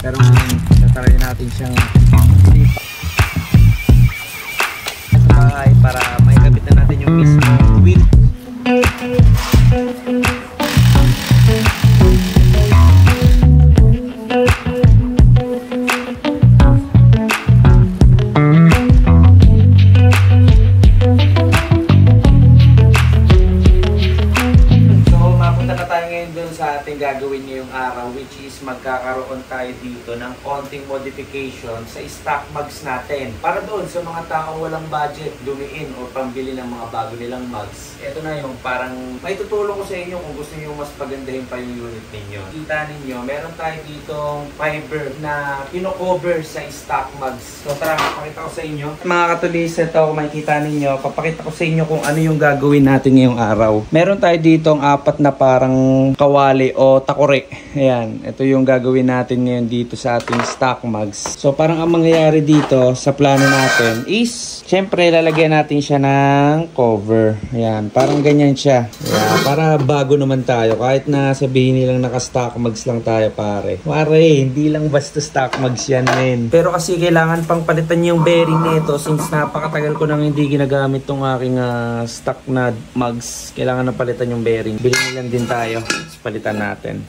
Pero ngayon, tatry natin siyang lipat sa bahay para may kabit na natin yung mismo wheel. Gagawin ngayong araw, which is magkakaroon tayo dito ng konting modification sa stock mugs natin para doon sa mga taong walang budget dumiin o pambili ng mga bago nilang mugs. Ito na yung parang may tutulong ko sa inyo kung gusto niyo mas pagandahin pa yung unit ninyo. Kita ninyo, meron tayo ditong fiber na kino-cover sa stock mugs. So tara, papakita ko sa inyo. Mga katulis, ito kung makikita ninyo, papakita ko sa inyo kung ano yung gagawin natin ngayong araw. Meron tayo ditong 4 na parang kawali o takore. Ayan, ito yung gagawin natin ngayon dito sa ating stock mugs. So parang ang mangyayari dito sa plano natin is, syempre lalagyan natin siya ng cover. Ayan, parang ganyan siya. Ayan, para bago naman tayo. Kahit na sabihin nilang naka-stock mugs lang tayo pare. Pare, hindi lang basta stock mugs yan men. Pero kasi kailangan pang palitan yung bearing nito since napakatagal ko nang hindi ginagamit tong aking stock na mugs. Kailangan na palitan yung bearing. Bilhin lang din tayo. Palitan natin.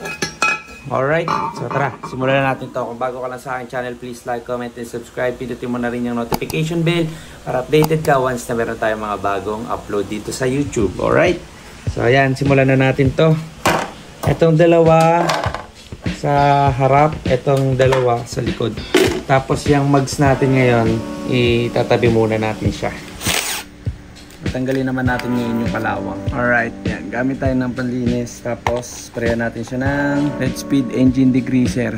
Alright, so tara, simulan na natin to. Kung bago ka lang sa aking channel, please like, comment, and subscribe. Pindutin mo na rin yung notification bell para updated ka once na meron tayong mga bagong upload dito sa YouTube. Alright, so ayan, simulan na natin to. Itong dalawa sa harap, itong dalawa sa likod. Tapos yung mugs natin ngayon, itatabi muna natin siya. Tanggalin naman natin ngayon yung kalawang. Alright, yan. Gamit tayo ng panlinis. Tapos, sprayan natin siya ng Red Speed Engine Degreaser.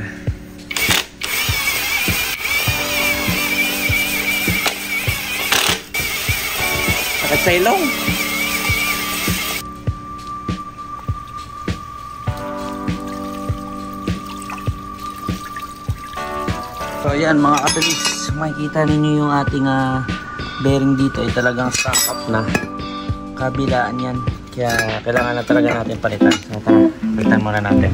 Sakit sa ilong. So, yan mga katulis. Makikita ninyo yung ating bearing dito ay talagang stock up na kabilaan yan, kaya kailangan na talaga natin palitan. So tara, palitan muna natin.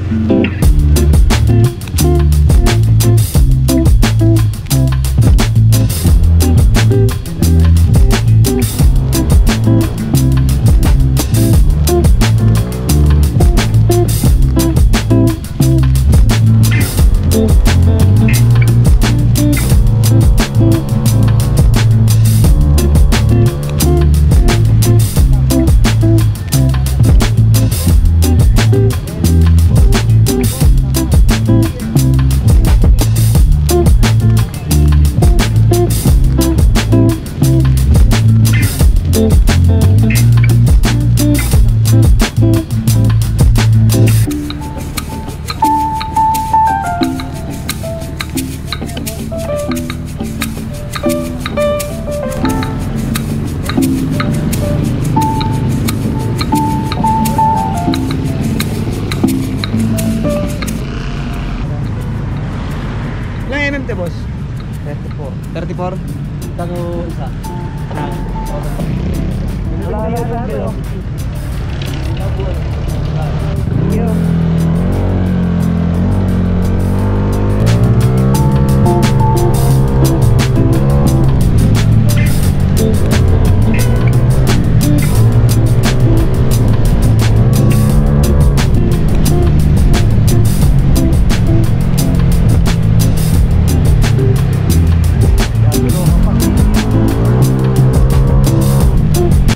Boss 34 tago isa wala lang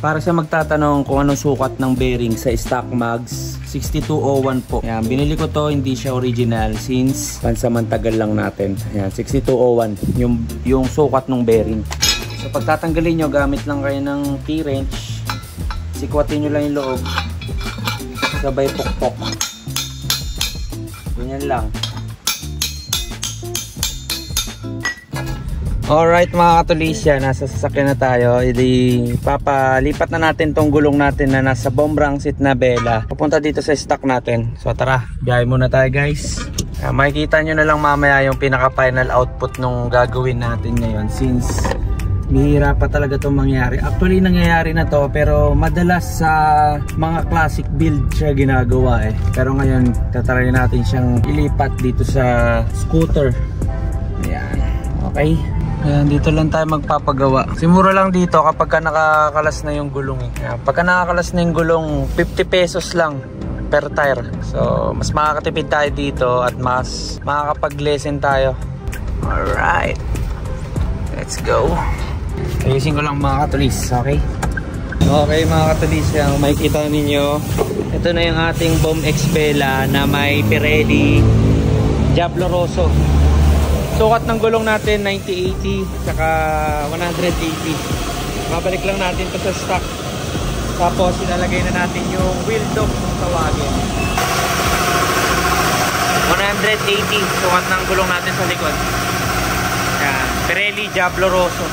para sa magtatanong kung anong sukat ng bearing sa stock mugs, 6201 po. Ayan, binili ko to, hindi siya original since pansamantagal lang natin. Ayan, 6201 yung sukat ng bearing. So pagtatanggalin nyo, gamit lang kayo ng T-wrench. Sikwatin nyo lang yung loob. Sabay pokpok. Ganyan lang. Alright mga katulisya, nasa sasakyan na tayo. Papalipat na natin tong gulong natin na nasa bombrang seat na bela papunta dito sa stock natin. So tara, biyahe muna tayo guys. Makikita nyo na lang mamaya yung pinaka final output nung gagawin natin ngayon since Bihira pa talaga itong mangyari. Actually nangyayari na to, pero madalas sa mga classic build siya ginagawa eh. Pero ngayon tatry natin siyang ilipat dito sa scooter. Ayan, okay. Ayan, dito lang tayo magpapagawa. Simura lang dito kapag ka nakakalas na yung gulong eh. Ayan, pagka nakakalas na yung gulong, 50 pesos lang per tire. So mas makakatipid tayo dito at mas makakapag-lesson tayo. Alright, let's go. Ayusin ko lang mga katulis, okay? Okay mga katulis, makikita ninyo, ito na yung ating Bomb Xpela na may Pirelli Diablo Rosso. Sukat ng gulong natin 90-80 saka 180. Babalik lang natin ito sa stock. Tapos ilalagay na natin yung wheel dog kung tawagin. 180 sukat ng gulong natin sa likod. Yan, Pirelli Diablo Rosso.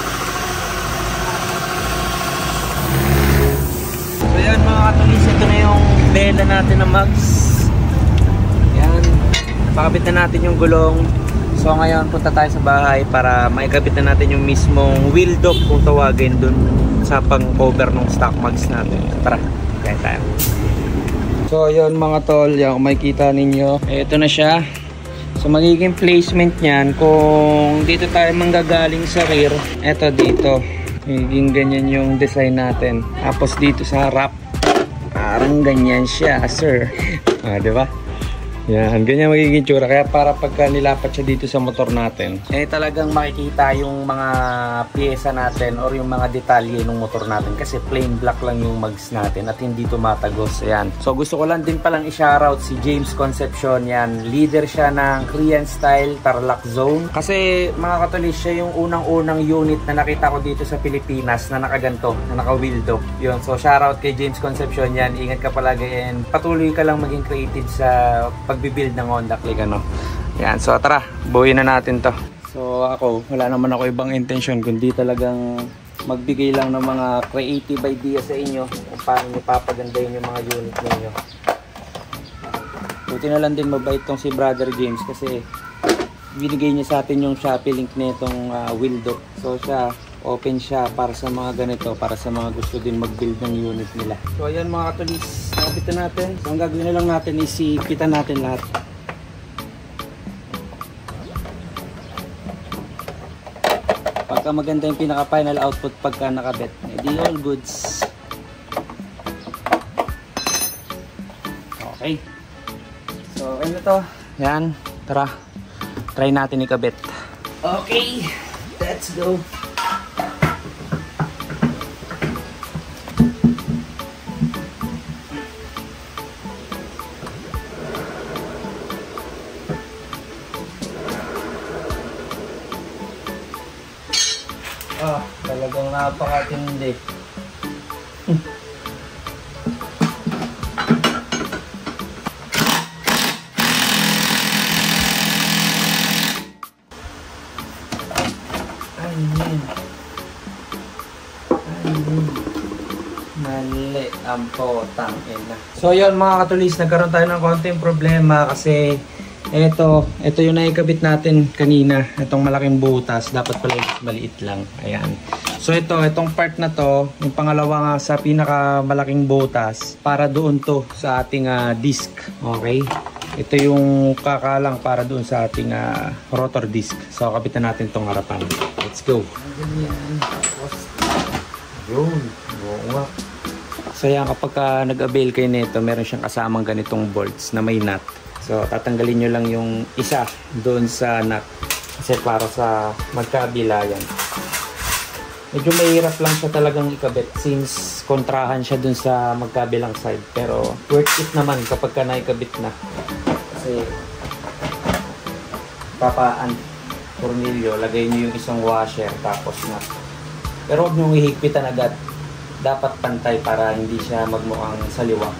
So yan mga katulis, ito na yung bela natin na mags. Yan, napakabit na natin yung gulong. So ngayon punta tayo sa bahay para maikabit na natin yung mismong wheel dog kung tawagin dun sa pang-cover ng stock mags natin. Tara, kaya tayo. So yun mga tol, yung makikita ninyo, ito na siya. So magiging placement niyan kung dito tayo manggagaling sa rear, eto dito. Magiging ganyan yung design natin. Tapos dito sa harap, parang ganyan siya, sir. Diba? Yan, ganyan magiging tsura. Kaya para pagka nilapat siya dito sa motor natin, eh talagang makikita yung mga pyesa natin or yung mga detalye ng motor natin. Kasi plain black lang yung mags natin at hindi tumatagos. Ayan. So gusto ko lang din palang i-shoutout si James Concepcion. Yan, leader siya ng Korean style Tarlac Zone. Kasi mga katulis, siya yung unang-unang unit na nakita ko dito sa Pilipinas na nakaganto, na naka-wheel dog. Yun, so shoutout kay James Concepcion. Yan, ingat ka palagi and patuloy ka lang maging creative sa pagbibuild ng Honda Click, ano. Yan, so tara, buuin na natin to. So ako, wala naman ako ibang intention kundi talagang magbigay lang ng mga creative idea sa inyo kung paano nyo papagandahin yung mga unit ninyo. Buti na lang din mabait tong si Brother James kasi binigay niya sa atin yung Shopee link nitong wheel dog. So siya, open siya para sa mga ganito, para sa mga gusto din mag-build ng unit nila. So ayan mga katulis, nakapitan natin. So ang gagawin na lang natin is ipitan natin lahat. Pagka maganda yung pinaka final output pagka nakabit, edi all goods. Okay. So okay na to. Yan, tara. Try natin ikabit. Okay, let's go. Talagang napakatindi. Mali ang potang ina. So yun mga katulis, nagkaroon tayo ng konting problema kasi ito yung naikabit natin kanina, itong malaking butas, dapat pala maliit lang. Ayan. So itong part na to, yung pangalawa nga sa pinakamalaking butas, para doon to sa ating disc. Okay? Ito yung kakalang para doon sa ating rotor disc. So kapitan natin tong harapan. Let's go. Yun. Oo. So yan, kapag nag-avail kayo nito, meron siyang kasamang ganitong bolts na may nut. So tatanggalin nyo lang yung isa doon sa nut kasi para sa magkabila yan. Medyo mahirap lang siya talagang ikabit since kontrahan siya doon sa magkabilang side, pero worth it naman kapag ka naikabit na kasi papaan tornilyo, lagay nyo yung isang washer tapos nut, pero huwag nyo ihigpitan agad, dapat pantay para hindi siya magmukhang saliwa,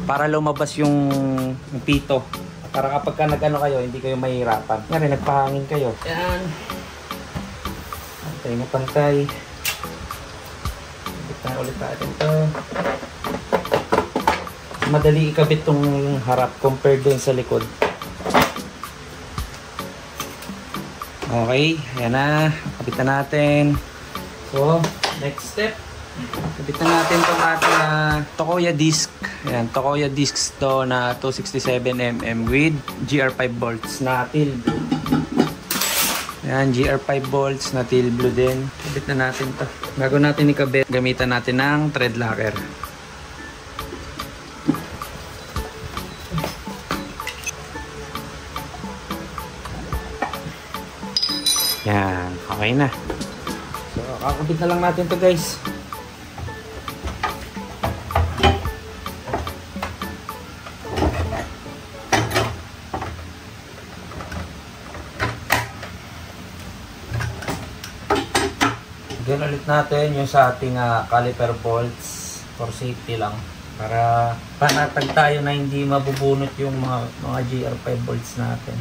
para lumabas yung pito, para kapag ka nag-ano kayo, hindi kayo mahirapan. Nga nagpahangin kayo. Yan. Pantay na pantay. Ikabit na ulit natin ito. Madali ikabit tong harap compared dun sa likod. Okay, ayan na. Kapitan natin. So, next step. Kapitan natin itong ating Tokoya disc. Ayan, Tokoya discs to na 267mm with GR5 bolts na teal blue. Ayan, GR5 bolts na teal blue din. Kabit na natin to. Bago natin ikabit, gamitan natin ng thread locker. Yan, okay na. So, kakabit na lang natin to guys. Again ulit natin yung sa ating caliper bolts for safety lang. Para panatag tayo na hindi mabubunot yung mga GR5 bolts natin.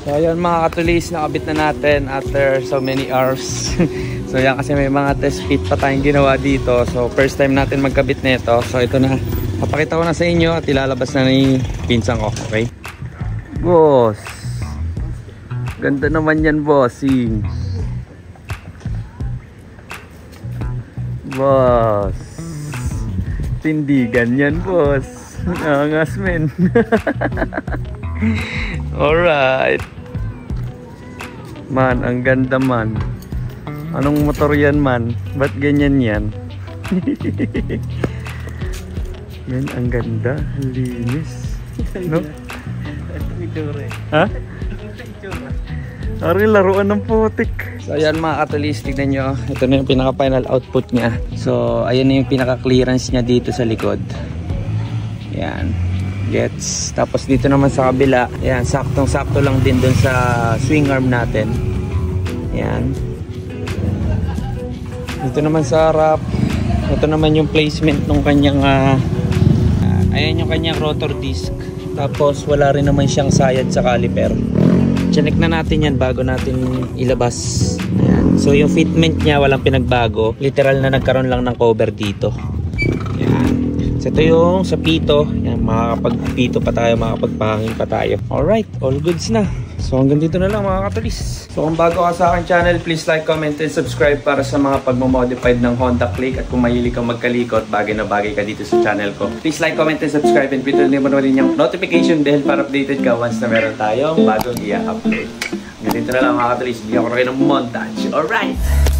So ayun mga katulis, nakabit na natin after so many hours. So yan kasi may mga test fit pa tayong ginawa dito. So first time natin magkabit nito. So ito na, papakita ko na sa inyo at ilalabas na ni pinsan ko. Okay? Boss, ganda naman yan bossing. Boss, tindigan yan boss. Angas men. Alright. Man, ang ganda man. Anong motor yan man? Ba't ganyan yan? Man, ang ganda. Ang linis. No? Ha? Ari, laruan ng putik. So ayan mga katulis, tignan nyo. Ito na yung pinaka final output niya. So ayan na yung pinaka clearance niya dito sa likod. Ayan. Gets. Tapos dito naman sa kabila, ayan, saktong-sakto lang din dun sa swing arm natin. Ayan. Dito naman sa harap, ito naman yung placement ng kanyang ayan yung kanyang rotor disc. Tapos wala rin naman siyang sayad sa caliper. Check na natin yan bago natin ilabas. Ayan. So yung fitment niya walang pinagbago. Literal na nagkaroon lang ng cover dito. Ayan. So ito yung sa pito. Yan, makakapagpito pa tayo, makakapagpahangin pa tayo. Alright, all goods na. So hanggang dito na lang mga katulis. So kung bago ka sa aking channel, please like, comment, and subscribe para sa mga pagmamodified ng Honda Click. At kung mahilig kang magkalikot, bagay na bagay ka dito sa channel ko. Please like, comment, and subscribe, and pindutin mo na rin yung notification bell para updated ka once na meron tayong bagong i-upload. Hanggang dito na lang mga katulis. Bigyan ko rin ng montage. Alright!